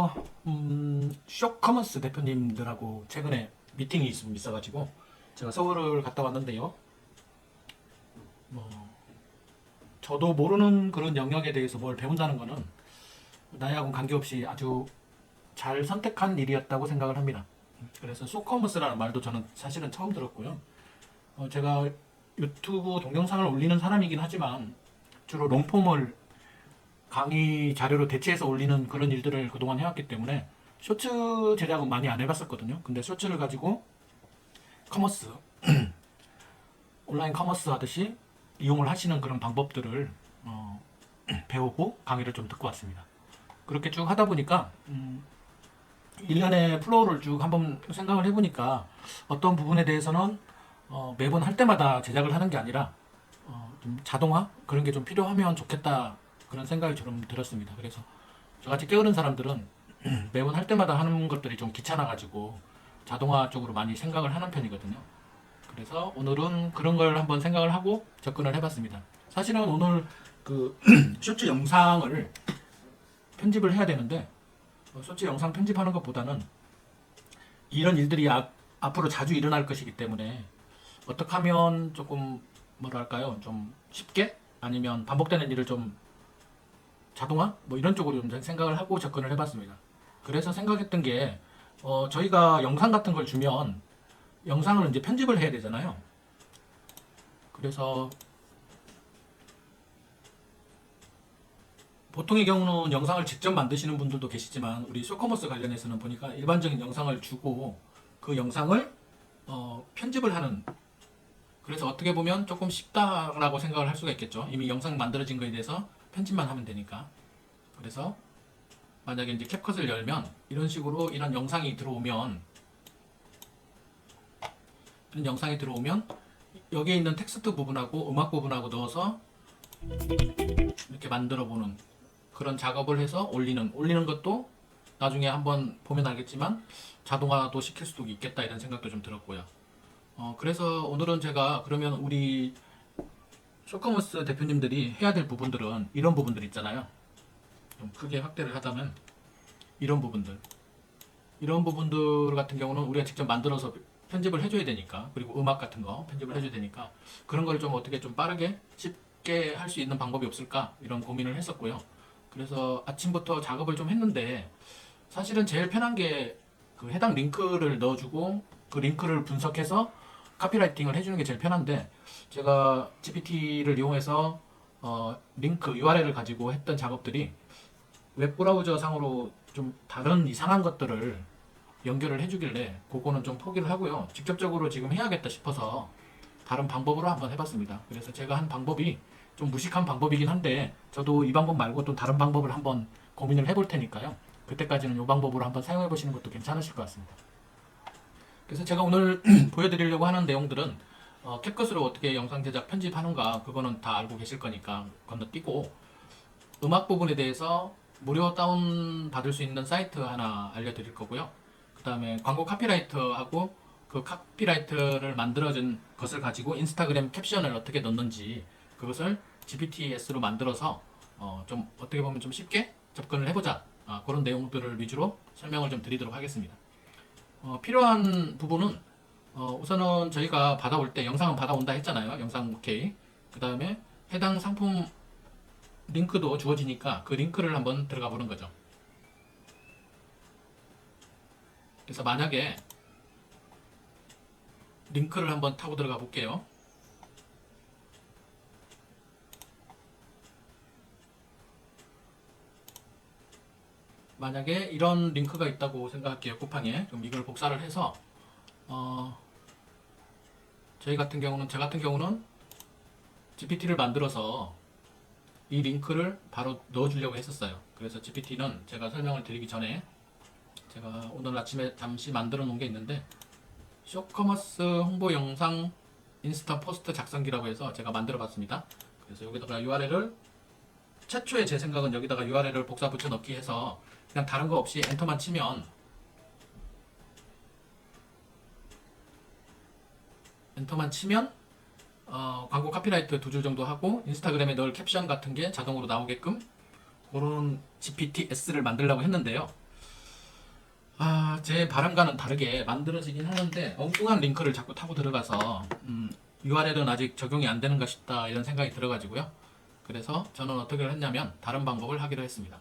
안녕하세요. 쇼커머스 대표님들하고 최근에 미팅이 있어가지고 제가 서울을 갔다 왔는데요. 뭐 저도 모르는 그런 영역에 대해서 뭘 배운다는 거는 나이하고는 관계없이 아주 잘 선택한 일이었다고 생각을 합니다. 그래서 쇼커머스라는 말도 저는 사실은 처음 들었고요. 제가 유튜브 동영상을 올리는 사람이긴 하지만 주로 롱폼을 강의 자료로 대체해서 올리는 그런 일들을 그동안 해왔기 때문에 쇼츠 제작은 많이 안 해봤었거든요. 근데 쇼츠를 가지고 커머스, 온라인 커머스 하듯이 이용을 하시는 그런 방법들을 배우고 강의를 좀 듣고 왔습니다. 그렇게 쭉 하다 보니까 1년의 플로우를 쭉 한번 생각을 해보니까 어떤 부분에 대해서는 매번 할 때마다 제작을 하는 게 아니라 좀 자동화 그런 게 좀 필요하면 좋겠다 그런 생각이 좀 들었습니다. 그래서 저같이 게으른 사람들은 매번 할 때마다 하는 것들이 좀 귀찮아가지고 자동화 쪽으로 많이 생각을 하는 편이거든요. 그래서 오늘은 그런 걸 한번 생각을 하고 접근을 해봤습니다. 사실은 오늘 그 쇼츠 영상을 편집을 해야 되는데 쇼츠 영상 편집하는 것보다는 이런 일들이 앞으로 자주 일어날 것이기 때문에 어떻게 하면 조금 뭐랄까요 좀 쉽게 아니면 반복되는 일을 좀 자동화 뭐 이런 쪽으로 좀 생각을 하고 접근을 해봤습니다. 그래서 생각했던 게 저희가 영상 같은 걸 주면 영상을 이제 편집을 해야 되잖아요. 그래서 보통의 경우는 영상을 직접 만드시는 분들도 계시지만 우리 쇼커머스 관련해서는 보니까 일반적인 영상을 주고 그 영상을 편집을 하는, 그래서 어떻게 보면 조금 쉽다라고 생각을 할 수가 있겠죠. 이미 영상 만들어진 거에 대해서 편집만 하면 되니까. 그래서 만약에 이제 캡컷을 열면 이런 식으로 이런 영상이 들어오면 여기에 있는 텍스트 부분하고 음악 부분하고 넣어서 이렇게 만들어 보는 그런 작업을 해서 올리는 것도 나중에 한번 보면 알겠지만 자동화도 시킬 수도 있겠다 이런 생각도 좀 들었고요. 그래서 오늘은 제가 그러면 우리 쇼커머스 대표님들이 해야 될 부분들은 이런 부분들 있잖아요. 좀 크게 확대를 하자면 이런 부분들 같은 경우는 우리가 직접 만들어서 편집을 해줘야 되니까, 그리고 음악 같은 거 편집을 해줘야 되니까 그런 걸 좀 어떻게 좀 빠르게 쉽게 할 수 있는 방법이 없을까 이런 고민을 했었고요. 그래서 아침부터 작업을 좀 했는데 사실은 제일 편한 게 그 해당 링크를 넣어주고 그 링크를 분석해서 카피라이팅을 해주는 게 제일 편한데, 제가 GPT를 이용해서 링크 URL을 가지고 했던 작업들이 웹브라우저 상으로 좀 다른 이상한 것들을 연결을 해주길래 그거는 좀 포기를 하고요. 직접적으로 지금 해야겠다 싶어서 다른 방법으로 한번 해봤습니다. 그래서 제가 한 방법이 좀 무식한 방법이긴 한데 저도 이 방법 말고 또 다른 방법을 한번 고민을 해볼 테니까요. 그때까지는 이 방법으로 한번 사용해 보시는 것도 괜찮으실 것 같습니다. 그래서 제가 오늘 보여드리려고 하는 내용들은 캡컷으로 어떻게 영상 제작 편집하는가 그거는 다 알고 계실 거니까 건너뛰고, 음악 부분에 대해서 무료 다운 받을 수 있는 사이트 하나 알려드릴 거고요. 그 다음에 광고 카피라이트하고 그 카피라이트를 만들어진 것을 가지고 인스타그램 캡션을 어떻게 넣는지 그것을 GPTS로 만들어서 좀 어떻게 보면 좀 쉽게 접근을 해보자, 그런 내용들을 위주로 설명을 좀 드리도록 하겠습니다. 필요한 부분은 우선은 저희가 받아올 때 영상은 받아온다 했잖아요. 영상 오케이. 그 다음에 해당 상품 링크도 주어지니까 그 링크를 한번 들어가 보는 거죠. 그래서 만약에 링크를 한번 타고 들어가 볼게요. 만약에 이런 링크가 있다고 생각할게요. 쿠팡에. 그럼 이걸 복사를 해서 제 같은 경우는 GPT를 만들어서 이 링크를 바로 넣어주려고 했었어요. 그래서 GPT는 제가 설명을 드리기 전에 제가 오늘 아침에 잠시 만들어 놓은 게 있는데, 쇼커머스 홍보 영상 인스타 포스트 작성기라고 해서 제가 만들어 봤습니다. 그래서 여기다가 URL을, 최초에 제 생각은 여기다가 URL을 복사 붙여 넣기 해서 그냥 다른 거 없이 엔터만 치면 광고 카피라이트 2줄 정도 하고 인스타그램에 넣을 캡션 같은 게 자동으로 나오게끔 그런 GPTS를 만들려고 했는데요. 제 바람과는 다르게 만들어지긴 하는데 엉뚱한 링크를 자꾸 타고 들어가서 URL은 아직 적용이 안 되는가 싶다 이런 생각이 들어가지고요. 그래서 저는 어떻게 했냐면 다른 방법을 하기로 했습니다.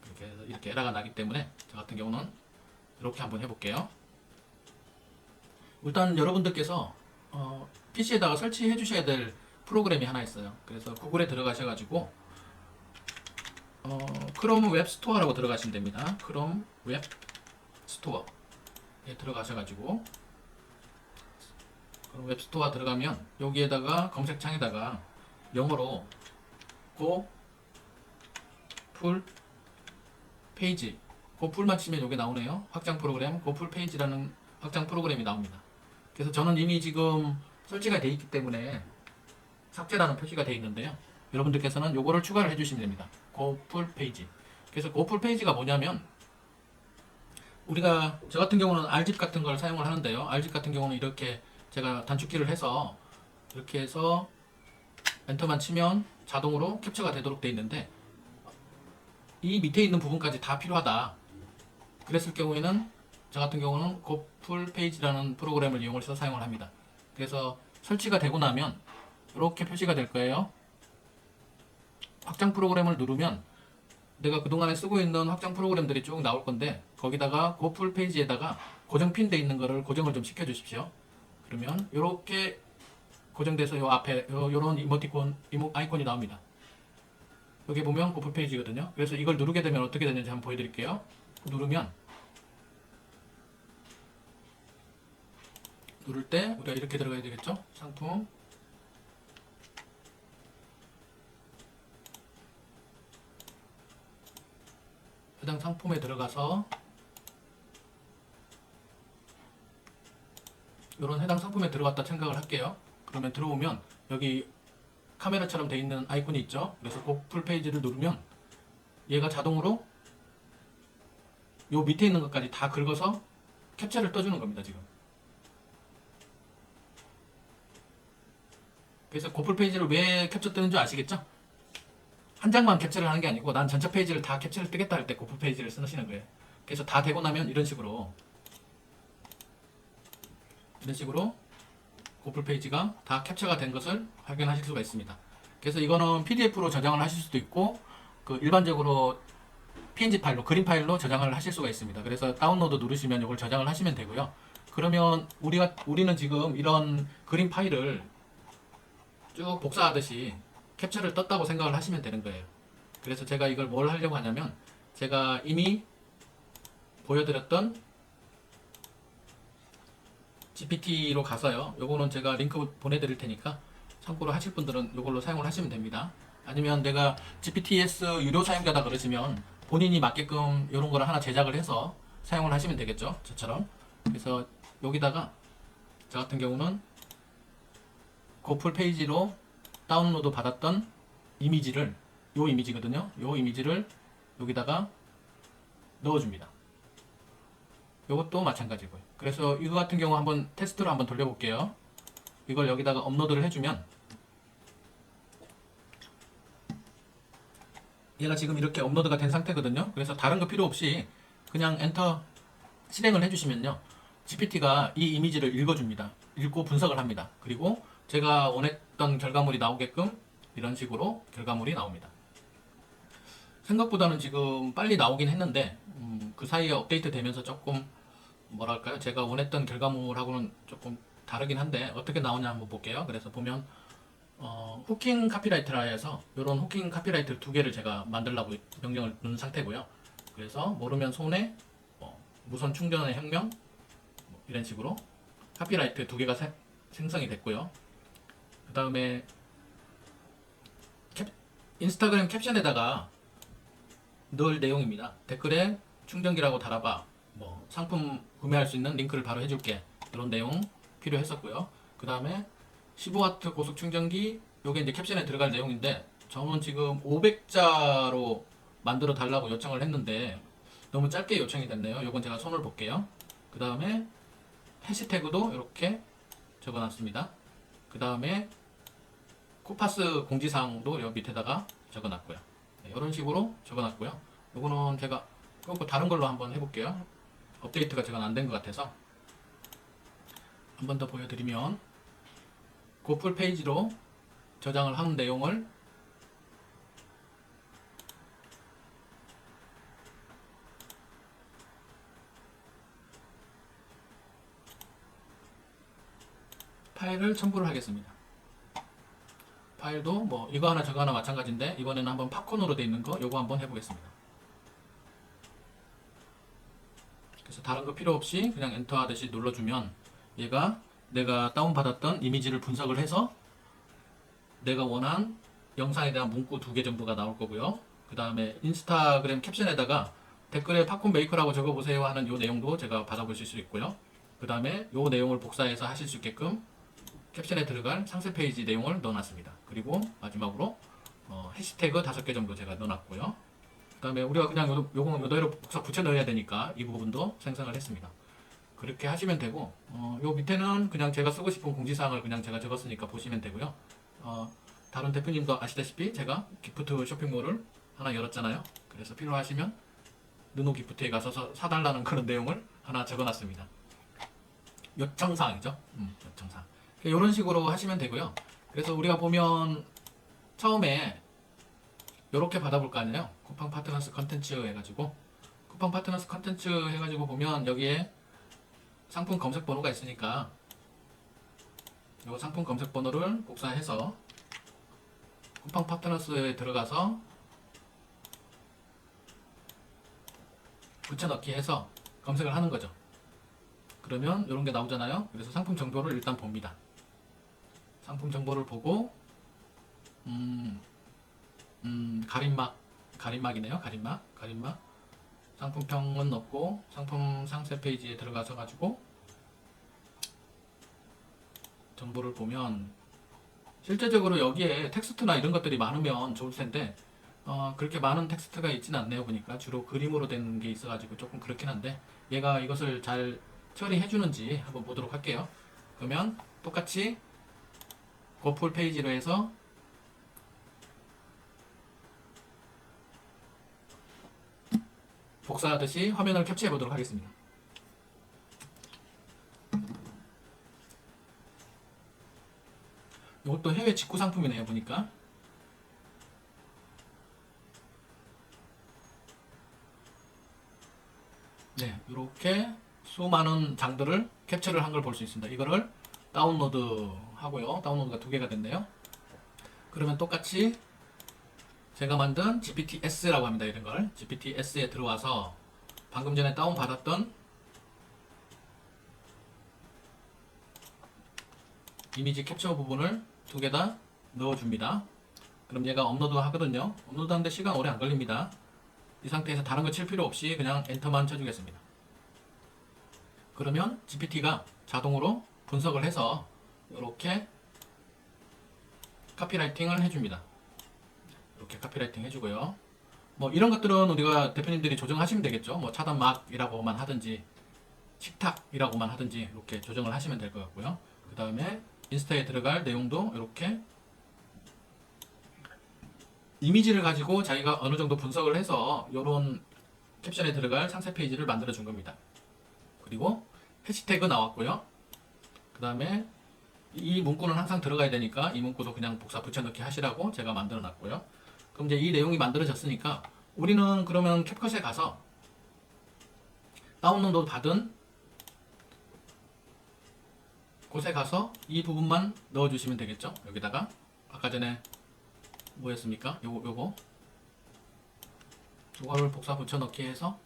그렇게 해서 이렇게 에러가 나기 때문에 저 같은 경우는 이렇게 한번 해볼게요. 일단 여러분들께서 PC에다가 설치해 주셔야 될 프로그램이 하나 있어요. 그래서 구글에 들어가셔가지고 크롬 웹 스토어라고 들어가시면 됩니다. 크롬 웹 스토어에 들어가셔가지고 그럼 웹스토어 들어가면 여기에다가 검색창에다가 영어로 고 풀 페이지 고 풀만 치면 여기 나오네요. 확장 프로그램 고 풀 페이지라는 확장 프로그램이 나옵니다. 그래서 저는 이미 지금 설치가 되어 있기 때문에 삭제라는 표시가 되어 있는데요. 여러분들께서는 요거를 추가를 해주시면 됩니다. 고 풀 페이지. 그래서 고 풀 페이지가 뭐냐면 우리가 저 같은 경우는 R집 같은 걸 사용을 하는데요. R집 같은 경우는 이렇게 제가 단축키를 해서 이렇게 해서 엔터만 치면 자동으로 캡처가 되도록 되어 있는데 이 밑에 있는 부분까지 다 필요하다. 그랬을 경우에는 저 같은 경우는 고풀 페이지라는 프로그램을 이용해서 사용을 합니다. 그래서 설치가 되고 나면 이렇게 표시가 될 거예요. 확장 프로그램을 누르면 내가 그동안에 쓰고 있는 확장 프로그램들이 쭉 나올 건데 거기다가 고풀 페이지에다가 고정핀 돼 있는 거를 고정을 좀 시켜 주십시오. 그러면 이렇게 고정돼서 요 앞에 요런 이모티콘 아이콘이 나옵니다. 여기 보면 고풀 페이지거든요. 그래서 이걸 누르게 되면 어떻게 되는지 한번 보여드릴게요. 누르면 누를 때 우리가 이렇게 들어가야 되겠죠? 상품 해당 상품에 들어가서 이런 해당 상품에 들어갔다 생각을 할게요. 그러면 들어오면 여기 카메라처럼 돼 있는 아이콘이 있죠. 그래서 고풀 페이지를 누르면 얘가 자동으로 요 밑에 있는 것까지 다 긁어서 캡처를 떠주는 겁니다. 지금. 그래서 고풀 페이지를 왜 캡처 뜨는 줄 아시겠죠? 한 장만 캡처를 하는 게 아니고 난 전체 페이지를 다 캡처를 뜨겠다 할 때 고풀 페이지를 쓰시는 거예요. 그래서 다 되고 나면 이런 식으로 고풀 페이지가 다 캡처가 된 것을 확인하실 수가 있습니다. 그래서 이거는 PDF로 저장을 하실 수도 있고 그 일반적으로 PNG 파일로 그림 파일로 저장을 하실 수가 있습니다. 그래서 다운로드 누르시면 이걸 저장을 하시면 되고요. 그러면 우리는 지금 이런 그림 파일을 쭉 복사하듯이 캡처를 떴다고 생각을 하시면 되는 거예요. 그래서 제가 이걸 뭘 하려고 하냐면 제가 이미 보여드렸던 GPT로 가서요. 요거는 제가 링크 보내드릴 테니까 참고로 하실 분들은 이걸로 사용을 하시면 됩니다. 아니면 내가 GPTS 유료 사용자다 그러시면 본인이 맞게끔 이런 거를 하나 제작을 해서 사용을 하시면 되겠죠. 저처럼. 그래서 여기다가 저 같은 경우는 고풀 페이지로 다운로드 받았던 이미지를 요 이미지거든요. 요 이미지를 여기다가 넣어줍니다. 이것도 마찬가지고요. 그래서 이거 같은 경우 한번 테스트로 한번 돌려볼게요. 이걸 여기다가 업로드를 해주면 얘가 지금 이렇게 업로드가 된 상태거든요. 그래서 다른 거 필요 없이 그냥 엔터 실행을 해주시면요. GPT가 이 이미지를 읽어줍니다. 읽고 분석을 합니다. 그리고 제가 원했던 결과물이 나오게끔 이런 식으로 결과물이 나옵니다. 생각보다는 지금 빨리 나오긴 했는데 그 사이에 업데이트 되면서 조금 뭐랄까요, 제가 원했던 결과물하고는 조금 다르긴 한데 어떻게 나오냐 한번 볼게요. 그래서 보면 후킹 카피라이트라 해서 이런 후킹 카피라이트 두 개를 제가 만들라고 명령을 넣은 상태고요. 그래서 모르면 손해, 무선 충전의 혁명 이런 식으로 카피라이트 두 개가 생성이 됐고요. 그 다음에 인스타그램 캡션에다가 넣을 내용입니다. 댓글에 충전기라고 달아봐. 뭐 상품 구매할 수 있는 링크를 바로 해줄게. 이런 내용 필요했었고요. 그 다음에 15W 고속 충전기, 요게 이제 캡션에 들어갈 내용인데 저는 지금 500자로 만들어 달라고 요청을 했는데 너무 짧게 요청이 됐네요. 요건 제가 손을 볼게요. 그 다음에 해시태그도 이렇게 적어놨습니다. 그 다음에 코파스 공지사항도 여기 밑에다가 적어놨고요. 네, 이런 식으로 적어놨고요. 요거는 제가 다른 걸로 한번 해볼게요. 업데이트가 제가 안 된 것 같아서 한 번 더 보여드리면 그 풀페이지로 저장을 한 내용을 파일을 첨부를 하겠습니다. 파일도 뭐 이거 하나 저거 하나 마찬가지인데 이번에는 한번 팝콘으로 되어 있는 거 요거 한번 해보겠습니다. 그래서 다른 거 필요 없이 그냥 엔터 하듯이 눌러주면 얘가 내가 다운받았던 이미지를 분석을 해서 내가 원한 영상에 대한 문구 2개 정도가 나올 거고요. 그 다음에 인스타그램 캡션에다가 댓글에 팝콘 메이커라고 적어보세요 하는 요 내용도 제가 받아보실 수 있고요. 그 다음에 요 내용을 복사해서 하실 수 있게끔 캡션에 들어갈 상세 페이지 내용을 넣어놨습니다. 그리고 마지막으로 해시태그 5개 정도 제가 넣어놨고요. 그 다음에 우리가 그냥 요거 요대로 복사 붙여 넣어야 되니까 이 부분도 생성을 했습니다. 그렇게 하시면 되고 요 밑에는 그냥 제가 쓰고 싶은 공지사항을 그냥 제가 적었으니까 보시면 되고요. 다른 대표님도 아시다시피 제가 기프트 쇼핑몰을 하나 열었잖아요. 그래서 필요하시면 느노 기프트에 가서 사달라는 그런 내용을 하나 적어놨습니다. 요청사항이죠. 요청사항. 이런 식으로 하시면 되고요. 그래서 우리가 보면 처음에 이렇게 받아볼 거 아니에요. 쿠팡 파트너스 컨텐츠 해가지고 쿠팡 파트너스 컨텐츠 해가지고 보면 여기에 상품 검색 번호가 있으니까 이 상품 검색 번호를 복사해서 쿠팡 파트너스에 들어가서 붙여넣기 해서 검색을 하는 거죠. 그러면 이런 게 나오잖아요. 그래서 상품 정보를 일단 봅니다. 상품 정보를 보고 가림막이네요. 가림막 상품평은 넣고 상품 상세 페이지에 들어가서 가지고 정보를 보면 실제적으로 여기에 텍스트나 이런 것들이 많으면 좋을 텐데 그렇게 많은 텍스트가 있지는 않네요. 보니까 주로 그림으로 된 게 있어가지고 조금 그렇긴 한데 얘가 이것을 잘 처리해 주는지 한번 보도록 할게요. 그러면 똑같이 고풀 페이지로 해서 복사하듯이 화면을 캡처해 보도록 하겠습니다. 이것도 해외 직구 상품이네요. 보니까 네, 이렇게 수많은 장들을 캡처를 한 걸 볼 수 있습니다. 이거를 다운로드 하고요. 다운로드가 2개가 됐네요. 그러면 똑같이 제가 만든 GPTS라고 합니다. 이런 걸 GPTS에 들어와서 방금 전에 다운받았던 이미지 캡처 부분을 2개 다 넣어줍니다. 그럼 얘가 업로드 하거든요. 업로드 하는데 시간 오래 안 걸립니다. 이 상태에서 다른 거 칠 필요 없이 그냥 엔터만 쳐주겠습니다. 그러면 GPT가 자동으로 분석을 해서 이렇게 카피라이팅을 해줍니다. 이렇게 카피라이팅 해주고요. 뭐 이런 것들은 우리가 대표님들이 조정하시면 되겠죠. 뭐 차단막이라고만 하든지 식탁이라고만 하든지 이렇게 조정을 하시면 될 것 같고요. 그 다음에 인스타에 들어갈 내용도 이렇게 이미지를 가지고 자기가 어느 정도 분석을 해서 이런 캡션에 들어갈 상세 페이지를 만들어 준 겁니다. 그리고 해시태그 나왔고요. 그 다음에 이 문구는 항상 들어가야 되니까 이 문구도 그냥 복사 붙여넣기 하시라고 제가 만들어 놨고요. 그럼 이제 이 내용이 만들어졌으니까 우리는 그러면 캡컷에 가서 다운로드 받은 곳에 가서 이 부분만 넣어주시면 되겠죠. 여기다가 아까 전에 뭐였습니까? 요거를 복사 붙여넣기 해서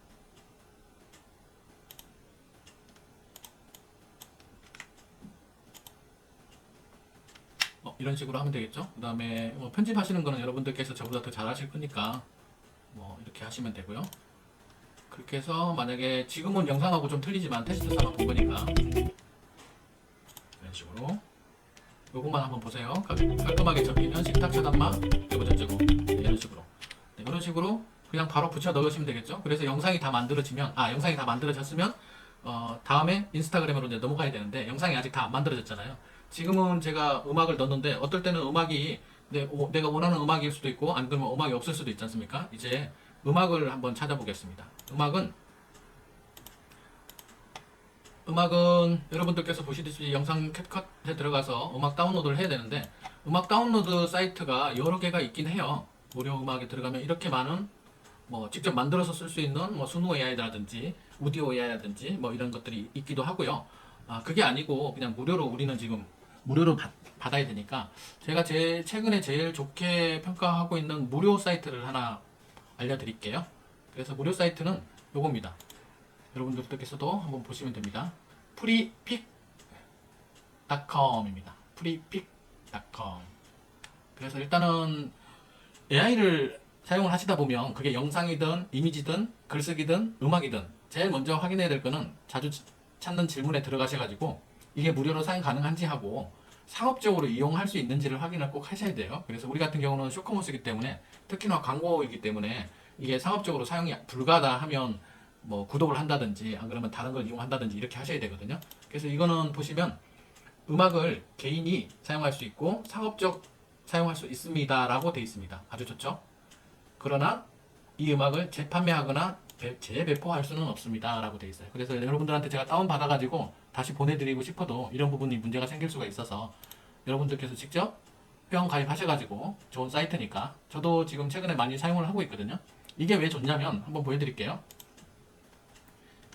이런 식으로 하면 되겠죠. 그 다음에 뭐 편집하시는 거는 여러분들께서 저보다 더 잘하실 거니까 뭐 이렇게 하시면 되고요. 그렇게 해서 만약에 지금은 영상하고 좀 틀리지만 테스트 삼아 본 거니까 이런 식으로 요것만 한번 보세요. 깔끔하게 적히면 식탁 차단막 그리고 저쩌고 이런 식으로 이런 식으로 그냥 바로 붙여 넣으시면 되겠죠. 그래서 영상이 다 만들어지면 영상이 다 만들어졌으면 다음에 인스타그램으로 이제 넘어가야 되는데 영상이 아직 다 안 만들어졌잖아요. 지금은 제가 음악을 넣었는데 어떨 때는 음악이 내가 원하는 음악일 수도 있고 안 그러면 음악이 없을 수도 있지 않습니까? 이제 음악을 한번 찾아보겠습니다. 음악은 음악은 여러분들께서 보시듯이 영상 캡컷에 들어가서 음악 다운로드를 해야 되는데, 음악 다운로드 사이트가 여러 개가 있긴 해요. 무료 음악에 들어가면 이렇게 많은 뭐 직접 만들어서 쓸 수 있는 뭐 수노 AI라든지 우디오 AI라든지 뭐 이런 것들이 있기도 하고요. 그게 아니고 그냥 무료로 우리는 지금 무료로 받아야 되니까, 제가 최근에 제일 좋게 평가하고 있는 무료 사이트를 하나 알려드릴게요. 그래서 무료 사이트는 요겁니다. 여러분들께서도 한번 보시면 됩니다. freepik.com입니다. freepik.com. 그래서 일단은 AI를 사용을 하시다 보면 그게 영상이든 이미지든 글쓰기든 음악이든 제일 먼저 확인해야 될 거는 자주 찾는 질문에 들어가셔가지고 이게 무료로 사용 가능한지 하고 상업적으로 이용할 수 있는지를 확인을 꼭 하셔야 돼요. 그래서 우리 같은 경우는 쇼커머스이기 때문에, 특히나 광고이기 때문에 이게 상업적으로 사용이 불가하다 하면 뭐 구독을 한다든지 안 그러면 다른 걸 이용한다든지 이렇게 하셔야 되거든요. 그래서 이거는 보시면 음악을 개인이 사용할 수 있고 상업적 사용할 수 있습니다 라고 되어 있습니다. 아주 좋죠. 그러나 이 음악을 재판매하거나 재배포할 수는 없습니다 라고 되어 있어요. 그래서 여러분들한테 제가 다운받아 가지고 다시 보내드리고 싶어도 이런 부분이 문제가 생길 수가 있어서 여러분들께서 직접 회원 가입하셔가지고, 좋은 사이트니까 저도 지금 최근에 많이 사용을 하고 있거든요. 이게 왜 좋냐면 한번 보여드릴게요.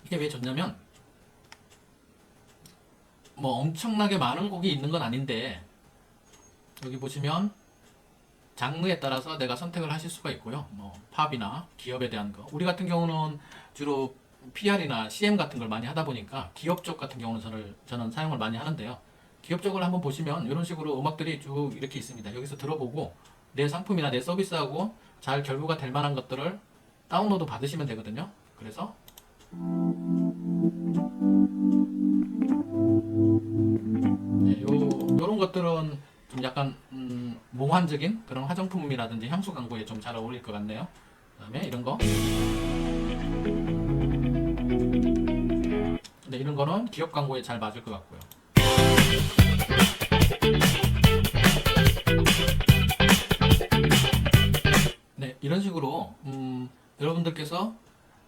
이게 왜 좋냐면 뭐 엄청나게 많은 곡이 있는 건 아닌데, 여기 보시면 장르에 따라서 내가 선택을 하실 수가 있고요. 뭐 팝이나 기업에 대한 거. 우리 같은 경우는 주로 PR이나 CM 같은 걸 많이 하다 보니까 기업 쪽 같은 경우는 저는 사용을 많이 하는데요. 기업 쪽을 한번 보시면 이런 식으로 음악들이 쭉 이렇게 있습니다. 여기서 들어보고 내 상품이나 내 서비스하고 잘 결부가 될 만한 것들을 다운로드 받으시면 되거든요. 그래서 네, 요런 것들은 좀 약간 몽환적인 그런 화장품이라든지 향수 광고에 좀 잘 어울릴 것 같네요. 그 다음에 이런 거. 근데 이런 거는 기업 광고에 잘 맞을 것 같고요. 네, 이런 식으로 여러분들께서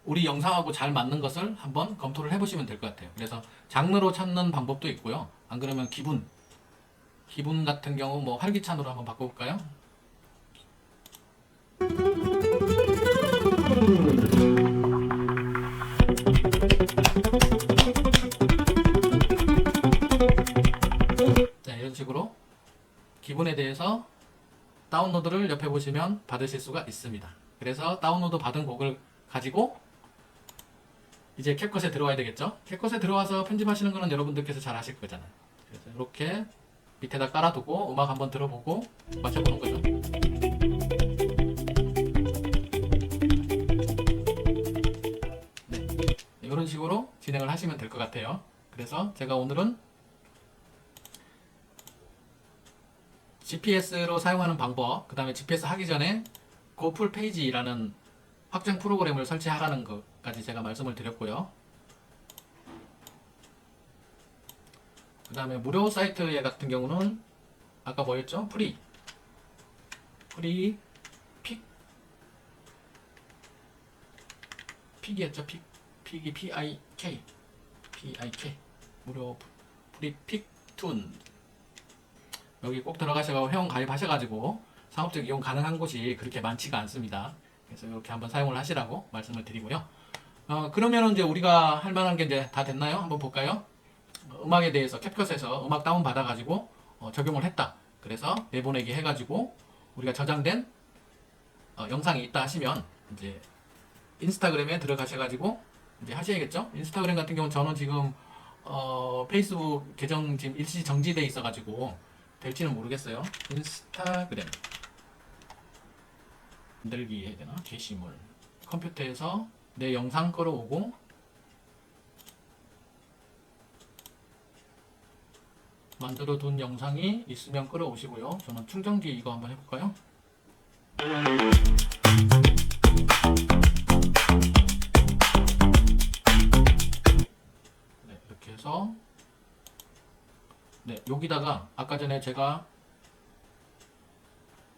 우리 영상하고 잘 맞는 것을 한번 검토를 해보시면 될 것 같아요. 그래서 장르로 찾는 방법도 있고요. 안 그러면 기분 같은 경우 뭐 활기찬으로 한번 바꿔볼까요? 네, 이런 식으로 기분에 대해서 다운로드를 옆에 보시면 받으실 수가 있습니다. 그래서 다운로드 받은 곡을 가지고 이제 캡컷에 들어와야 되겠죠? 캡컷에 들어와서 편집하시는 거는 여러분들께서 잘 하실 거잖아요. 그래서 이렇게 밑에다 깔아두고 음악 한번 들어보고 맞춰보는 거죠. 네, 이런 식으로 진행을 하시면 될 것 같아요. 그래서 제가 오늘은 GPS로 사용하는 방법, 그 다음에 GPS 하기 전에 고풀 페이지라는 확장 프로그램을 설치하라는 것까지 제가 말씀을 드렸고요. 그 다음에 무료 사이트 같은 경우는 아까 뭐였죠? 픽이었죠. 픽이 PIK 무료 프리픽툰. 여기 꼭 들어가셔서 회원 가입하셔가지고 상업적 이용 가능한 곳이 그렇게 많지가 않습니다. 그래서 이렇게 한번 사용을 하시라고 말씀을 드리고요. 그러면은 이제 우리가 할 만한 게 이제 다 됐나요? 한번 볼까요? 음악에 대해서 캡컷에서 음악 다운 받아가지고 적용을 했다. 그래서 내보내기 해가지고 우리가 저장된 영상이 있다 하시면 이제 인스타그램에 들어가셔가지고 이제 하셔야겠죠? 인스타그램 같은 경우는 저는 지금 페이스북 계정 지금 일시 정지돼 있어가지고 될지는 모르겠어요. 인스타그램 만들기 해야 되나? 게시물. 컴퓨터에서 내 영상 끌어오고 만들어 둔 영상이 있으면 끌어오시고요. 저는 충전기 이거 한번 해볼까요? 네, 이렇게 해서 네, 여기다가 아까 전에 제가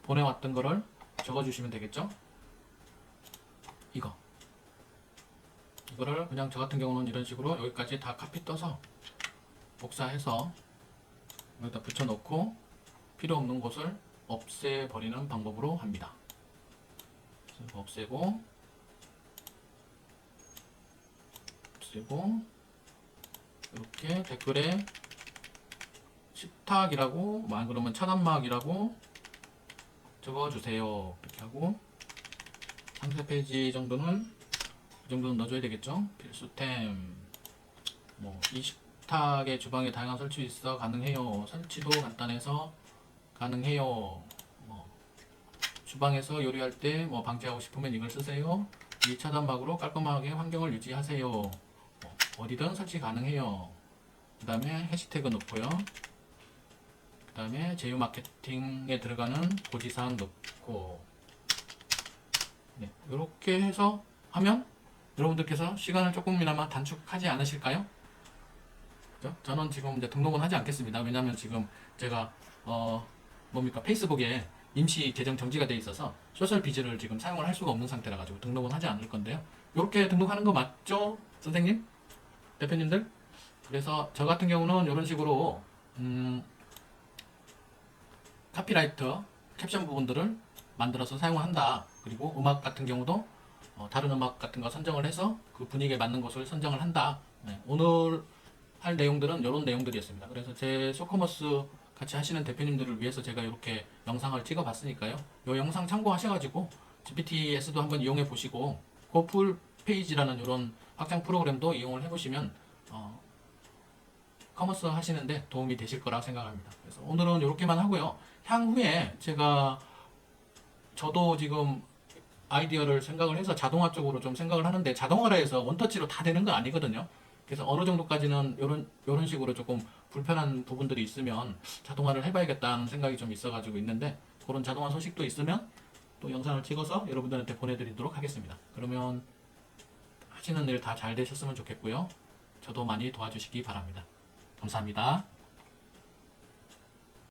보내왔던 거를 적어주시면 되겠죠? 이거를 그냥 저 같은 경우는 이런 식으로 여기까지 다 카피 떠서 복사해서 여기다 붙여놓고 필요 없는 곳을 없애버리는 방법으로 합니다. 없애고 이렇게 댓글에 식탁이라고 그러면 차단막이라고 적어주세요. 이렇게 하고 상세 페이지 정도는 이 정도는 넣어줘야 되겠죠. 필수템 이 식탁의 주방에 다양한 설치 있어 가능해요. 설치도 간단해서 가능해요. 주방에서 요리할 때 방지하고 싶으면 이걸 쓰세요. 이 차단막으로 깔끔하게 환경을 유지하세요. 어디든 설치 가능해요. 그 다음에 해시태그 넣고요. 그 다음에 제휴 마케팅에 들어가는 고지사항 넣고 이렇게 해서 하면 여러분들께서 시간을 조금이나마 단축하지 않으실까요? 그죠? 저는 지금 이제 등록은 하지 않겠습니다. 왜냐하면 지금 제가 페이스북에 임시 계정 정지가 돼 있어서 소셜 비즈를 지금 사용을 할 수가 없는 상태라 가지고 등록은 하지 않을 건데요. 이렇게 등록하는 거 맞죠, 선생님? 대표님들? 그래서 저 같은 경우는 이런 식으로 카피라이터 캡션 부분들을 만들어서 사용을 한다. 그리고 음악 같은 경우도 다른 음악 같은 거 선정을 해서 그 분위기에 맞는 것을 선정을 한다. 오늘 할 내용들은 이런 내용들이었습니다. 그래서 제 소커머스 같이 하시는 대표님들을 위해서 제가 이렇게 영상을 찍어 봤으니까요. 이 영상 참고하셔가지고 GPTS도 한번 이용해 보시고 고풀 페이지라는 이런 확장 프로그램도 이용을 해보시면 커머스 하시는데 도움이 되실 거라 생각합니다. 그래서 오늘은 이렇게만 하고요. 향후에 저도 지금 아이디어를 생각을 해서 자동화 쪽으로 좀 생각을 하는데 자동화라 해서 원터치로 다 되는 건 아니거든요. 그래서 어느 정도까지는 이런 식으로 조금 불편한 부분들이 있으면 자동화를 해봐야겠다는 생각이 좀 있어가지고 있는데 그런 자동화 소식도 있으면 또 영상을 찍어서 여러분들한테 보내드리도록 하겠습니다. 그러면 하시는 일 다 잘 되셨으면 좋겠고요. 저도 많이 도와주시기 바랍니다. 감사합니다.